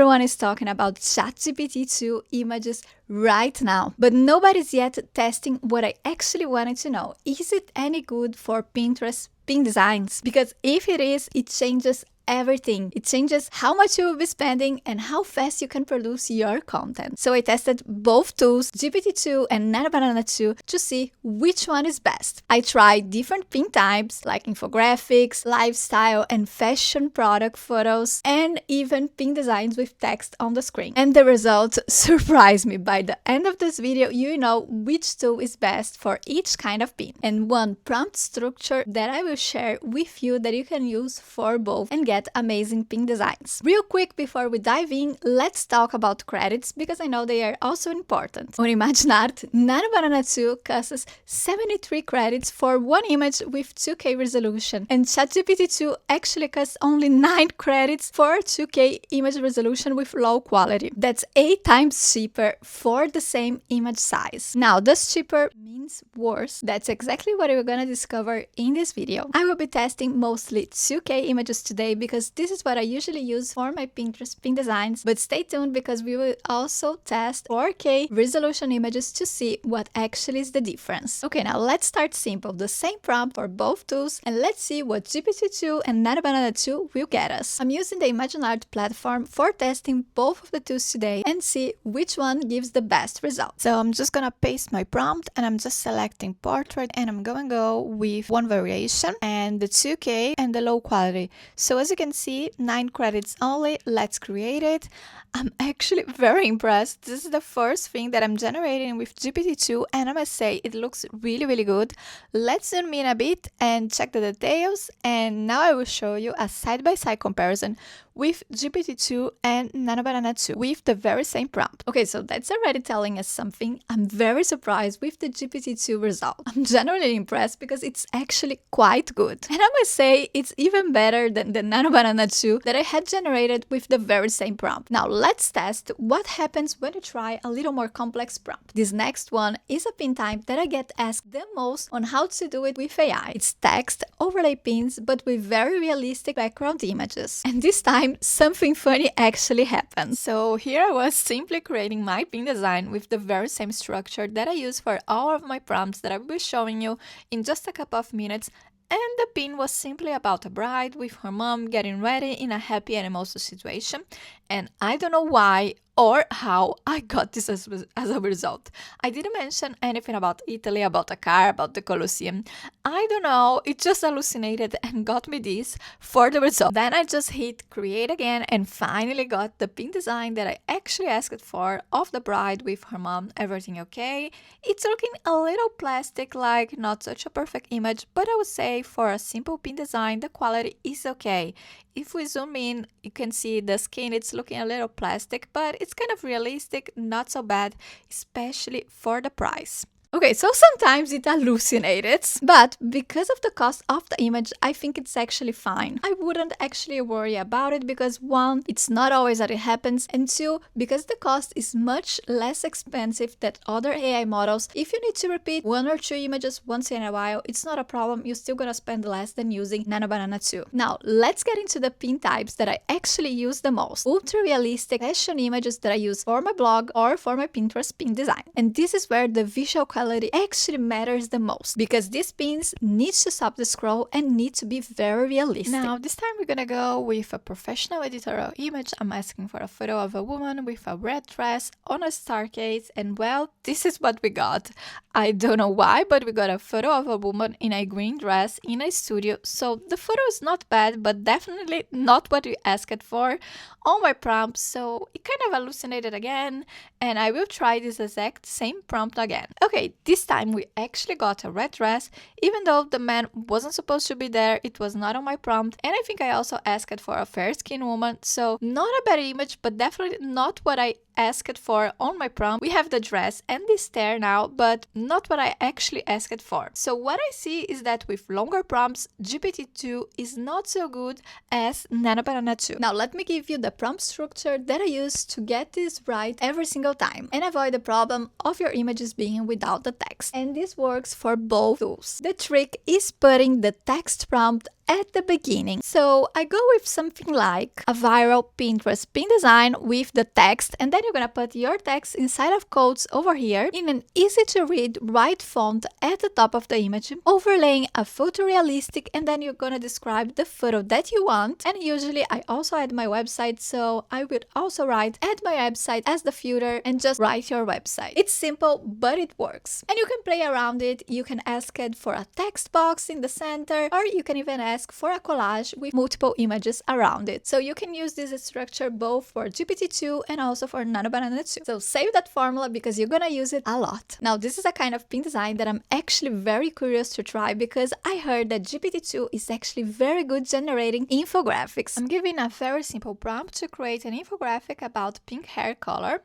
Everyone is talking about ChatGPT 2 images right now, but nobody's yet testing what I actually wanted to know. Is it any good for Pinterest pin designs? Because if it is, it changes everything. It changes how much you will be spending and how fast you can produce your content. So I tested both tools, GPT-2 and Nano Banana 2, to see which one is best. I tried different pin types like infographics, lifestyle and fashion product photos, and even pin designs with text on the screen. And the results surprised me. By the end of this video, you know which tool is best for each kind of pin, and one prompt structure that I will share with you that you can use for both and get amazing pin designs. Real quick before we dive in, let's talk about credits because I know they are also important. On ImagineArt, Nano Banana 2 costs 73 credits for one image with 2K resolution, and ChatGPT 2 actually costs only 9 credits for 2K image resolution with low quality. That's 8 times cheaper for the same image size. Now, does cheaper means worse? That's exactly what we're gonna discover in this video. I will be testing mostly 2K images today because this is what I usually use for my Pinterest pin designs, but stay tuned because we will also test 4K resolution images to see what actually is the difference. Okay, now let's start simple. The same prompt for both tools, and let's see what GPT-2 and Nano Banana 2 will get us. I'm using the ImagineArt platform for testing both of the tools today and see which one gives the best result. So I'm just gonna paste my prompt and I'm just selecting portrait, and I'm gonna go with one variation and the 2K and the low quality. So as you can see, 9 credits only. Let's create it. I'm actually very impressed. This is the first thing that I'm generating with GPT-2 and I must say it looks really good. Let's zoom in a bit and check the details, and now I will show you a side-by-side comparison with GPT-2 and Nano Banana 2 with the very same prompt. Okay, so that's already telling us something. I'm very surprised with the GPT-2 result. I'm generally impressed because it's actually quite good. And I must say it's even better than the Nano Banana 2 that I had generated with the very same prompt. Now let's test what happens when you try a little more complex prompt. This next one is a pin type that I get asked the most on how to do it with AI. It's text overlay pins but with very realistic background images. And this time something funny actually happened. So here I was simply creating my pin design with the very same structure that I use for all of my prompts that I will be showing you in just a couple of minutes. And the pin was simply about a bride with her mom getting ready in a happy and emotional situation. And I don't know why or how I got this as a result. I didn't mention anything about Italy, about a car, about the Colosseum. I don't know, it just hallucinated and got me this for the result. Then I just hit create again and finally got the pin design that I actually asked for of the bride with her mom. Everything okay. It's looking a little plastic, like not such a perfect image, but I would say for a simple pin design, the quality is okay. If we zoom in, you can see the skin, it's looking a little plastic, but it's kind of realistic, not so bad, especially for the price. Okay, so sometimes it hallucinates, but because of the cost of the image, I think it's actually fine. I wouldn't actually worry about it because 1, it's not always that it happens, and 2, because the cost is much less expensive than other AI models. If you need to repeat 1 or 2 images once in a while, it's not a problem. You're still gonna spend less than using Nano Banana 2. Now, let's get into the pin types that I actually use the most. Ultra realistic fashion images that I use for my blog or for my Pinterest pin design. And this is where the visual quality actually matters the most because these pins need to stop the scroll and need to be very realistic. Now this time we're gonna go with a professional editorial image. I'm asking for a photo of a woman with a red dress on a staircase, and well, this is what we got. I don't know why, but we got a photo of a woman in a green dress in a studio. So the photo is not bad, but definitely not what we asked for on my prompt. So it kind of hallucinated again, and I will try this exact same prompt again. Okay, this time we actually got a red dress, even though the man wasn't supposed to be there. It was not on my prompt, and I think I also asked for a fair-skinned woman. So not a bad image, but definitely not what I asked for on my prompt. We have the dress and the stair now, but not what I actually asked for. So what I see is that with longer prompts, GPT-2 is not so good as Nano Banana 2. Now let me give you the prompt structure that I use to get this right every single time and avoid the problem of your images being without the text. And this works for both tools. The trick is putting the text prompt at the beginning. So I go with something like a viral Pinterest pin design with the text, and then you're gonna put your text inside of quotes over here in an easy to read white font at the top of the image, overlaying a photorealistic, and then you're gonna describe the photo that you want. And usually I also add my website, so I would also write add my website as the footer and just write your website. It's simple, but it works. And you can play around it. You can ask it for a text box in the center, or you can even ask for a collage with multiple images around it. So you can use this structure both for GPT-2 and also for Nano Banana 2. So save that formula because you're gonna use it a lot. Now this is a kind of pin design that I'm actually very curious to try because I heard that GPT-2 is actually very good generating infographics. I'm giving a very simple prompt to create an infographic about pink hair color.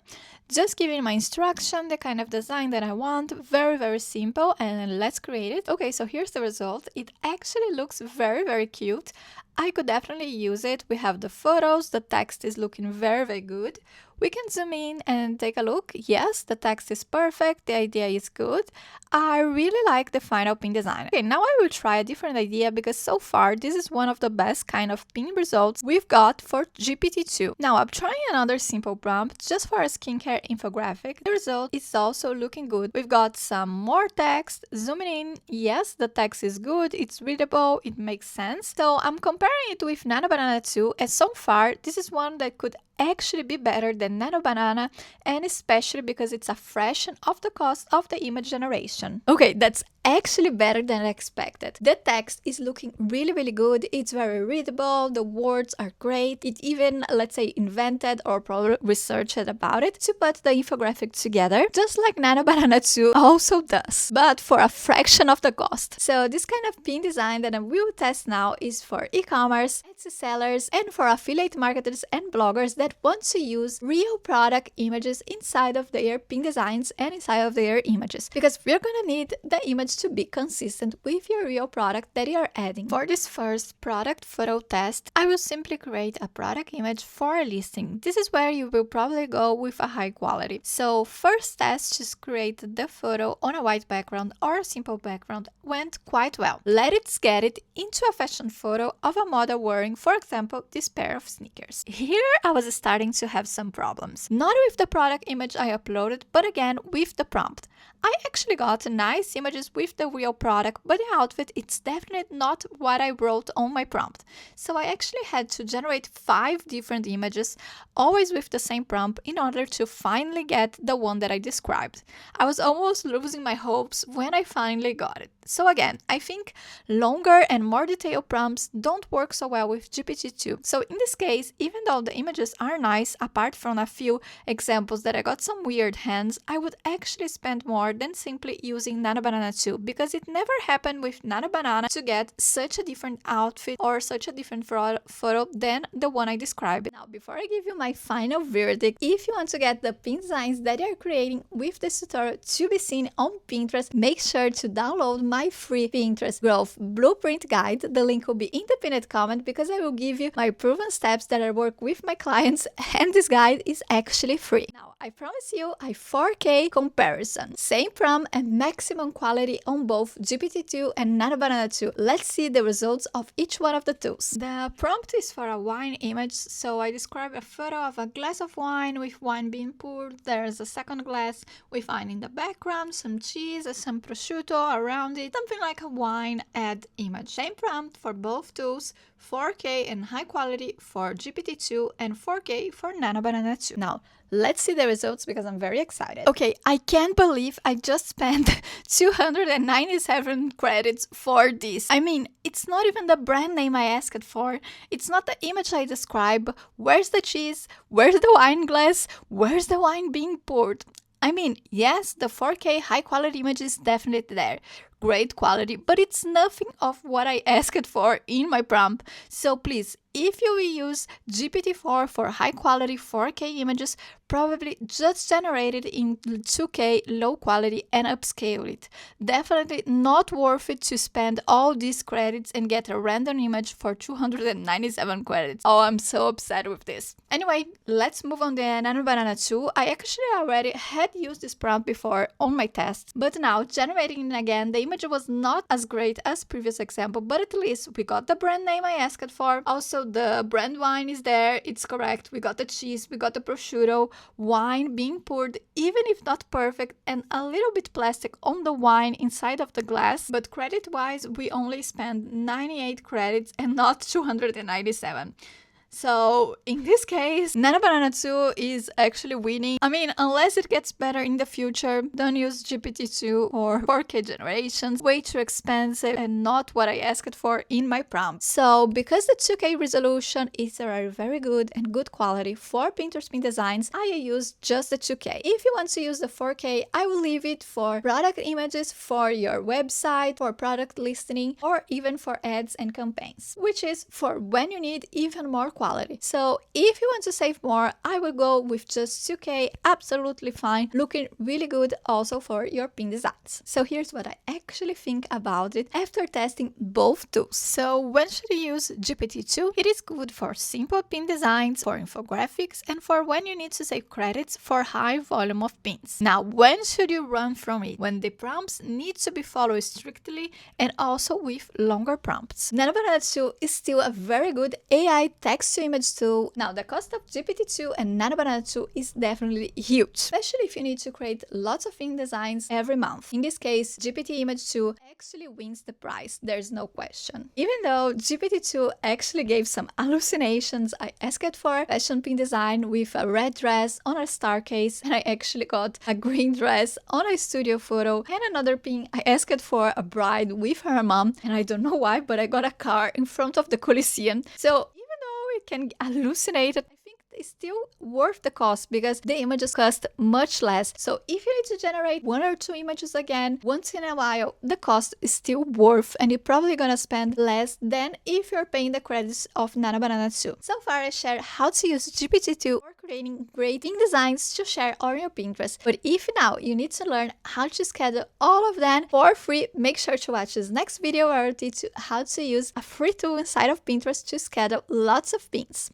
Just giving my instruction, the kind of design that I want, very simple, and let's create it. Okay, so here's the result. It actually looks very cute. I could definitely use it. We have the photos, the text is looking very good. We can zoom in and take a look. Yes, the text is perfect, the idea is good. I really like the final pin design. Okay, now I will try a different idea because so far this is one of the best kind of pin results we've got for GPT-2. Now I'm trying another simple prompt just for a skincare infographic. The result is also looking good. We've got some more text, zooming in. Yes, the text is good, it's readable, it makes sense. So I'm comparing it with Nano Banana 2, and so far this is one that could actually be better than Nano Banana, and especially because it's a fraction of the cost of the image generation. Okay, that's actually better than I expected. The text is looking really good. It's very readable, the words are great. It even, let's say, invented or probably researched about it to put the infographic together, just like Nano Banana 2 also does, but for a fraction of the cost. So this kind of pin design that I will test now is for e-commerce, Etsy sellers, and for affiliate marketers and bloggers that want to use real product images inside of their pin designs and inside of their images, because we're gonna need the image to be consistent with your real product that you are adding. For this first product photo test, I will simply create a product image for a listing. This is where you will probably go with a high quality. So first test, just create the photo on a white background or a simple background went quite well. Let's get it into a fashion photo of a model wearing, for example, this pair of sneakers. Here I was starting to have some problems. Not with the product image I uploaded, but again with the prompt. I actually got nice images with the real product, but the outfit, it's definitely not what I wrote on my prompt. So I actually had to generate 5 different images, always with the same prompt, in order to finally get the one that I described. I was almost losing my hopes when I finally got it. So again, I think longer and more detailed prompts don't work so well with GPT-2. So in this case, even though the images are nice, apart from a few examples that I got some weird hands, I would actually spend more than simply using Nano Banana 2, because it never happened with Nano Banana to get such a different outfit or such a different photo than the one I described. Now, before I give you my final verdict, if you want to get the pin designs that you're creating with this tutorial to be seen on Pinterest, make sure to download my free Pinterest Growth Blueprint Guide. The link will be in the pinned comment because I will give you my proven steps that I work with my clients, and this guide is actually free. Now, I promise you a 4K comparison. Same prompt and maximum quality on both GPT-2 and Nano Banana 2. Let's see the results of each one of the tools. The prompt is for a wine image, so I describe a photo of a glass of wine with wine being poured. There's a second glass with wine in the background, some cheese, some prosciutto around it, something like a wine ad image. Same prompt for both tools, 4K and high quality for GPT-2 and 4K for Nano Banana 2. Now, let's see the results because I'm very excited. Okay, I can't believe I just spent 297 credits for this. I mean, it's not even the brand name I asked for. It's not the image I describe. Where's the cheese? Where's the wine glass? Where's the wine being poured? I mean, yes, the 4K high quality image is definitely there. Great quality, but it's nothing of what I asked for in my prompt. So please, if you will use GPT-4 for high quality 4K images, probably just generate it in 2K low quality and upscale it. Definitely not worth it to spend all these credits and get a random image for 297 credits. Oh, I'm so upset with this. Anyway, let's move on to Nano Banana 2. I actually already had used this prompt before on my tests, but now generating it again, the image was not as great as previous example, but at least we got the brand name I asked for. Also, the brand wine is there, it's correct. We got the cheese, we got the prosciutto, wine being poured, even if not perfect, and a little bit plastic on the wine inside of the glass. But credit-wise, we only spent 98 credits and not 297. So in this case, Nano Banana 2 is actually winning. I mean, unless it gets better in the future, don't use GPT-2 or 4K generations. Way too expensive and not what I asked for in my prompt. So because the 2K resolution is very good and good quality for Pinterest pin designs, I use just the 2K. If you want to use the 4K, I will leave it for product images, for your website, for product listing, or even for ads and campaigns, which is for when you need even more quality. So if you want to save more, I will go with just 2K, absolutely fine, looking really good also for your pin designs. So here's what I actually think about it after testing both tools. So when should you use GPT-2? It is good for simple pin designs, for infographics, and for when you need to save credits for high volume of pins. Now, when should you run from it? When the prompts need to be followed strictly and also with longer prompts. Nano Banana 2 is still a very good AI text-to-image tool. Now, the cost of GPT-2 and Nano Banana 2 is definitely huge, especially if you need to create lots of pin designs every month. In this case, GPT Image 2 actually wins the prize, there's no question. Even though GPT-2 actually gave some hallucinations, I asked for a fashion pin design with a red dress on a star case, and I actually got a green dress on a studio photo, and another pin I asked for a bride with her mom, and I don't know why, but I got a car in front of the Coliseum. So it can hallucinate, I think it's still worth the cost because the images cost much less. So if you need to generate 1 or 2 images again once in a while, the cost is still worth, and you're probably gonna spend less than if you're paying the credits of Nano Banana 2. So far I shared how to use GPT-2 for creating great pin designs to share on your Pinterest. But if now you need to learn how to schedule all of them for free, make sure to watch this next video where I'll teach you how to use a free tool inside of Pinterest to schedule lots of pins.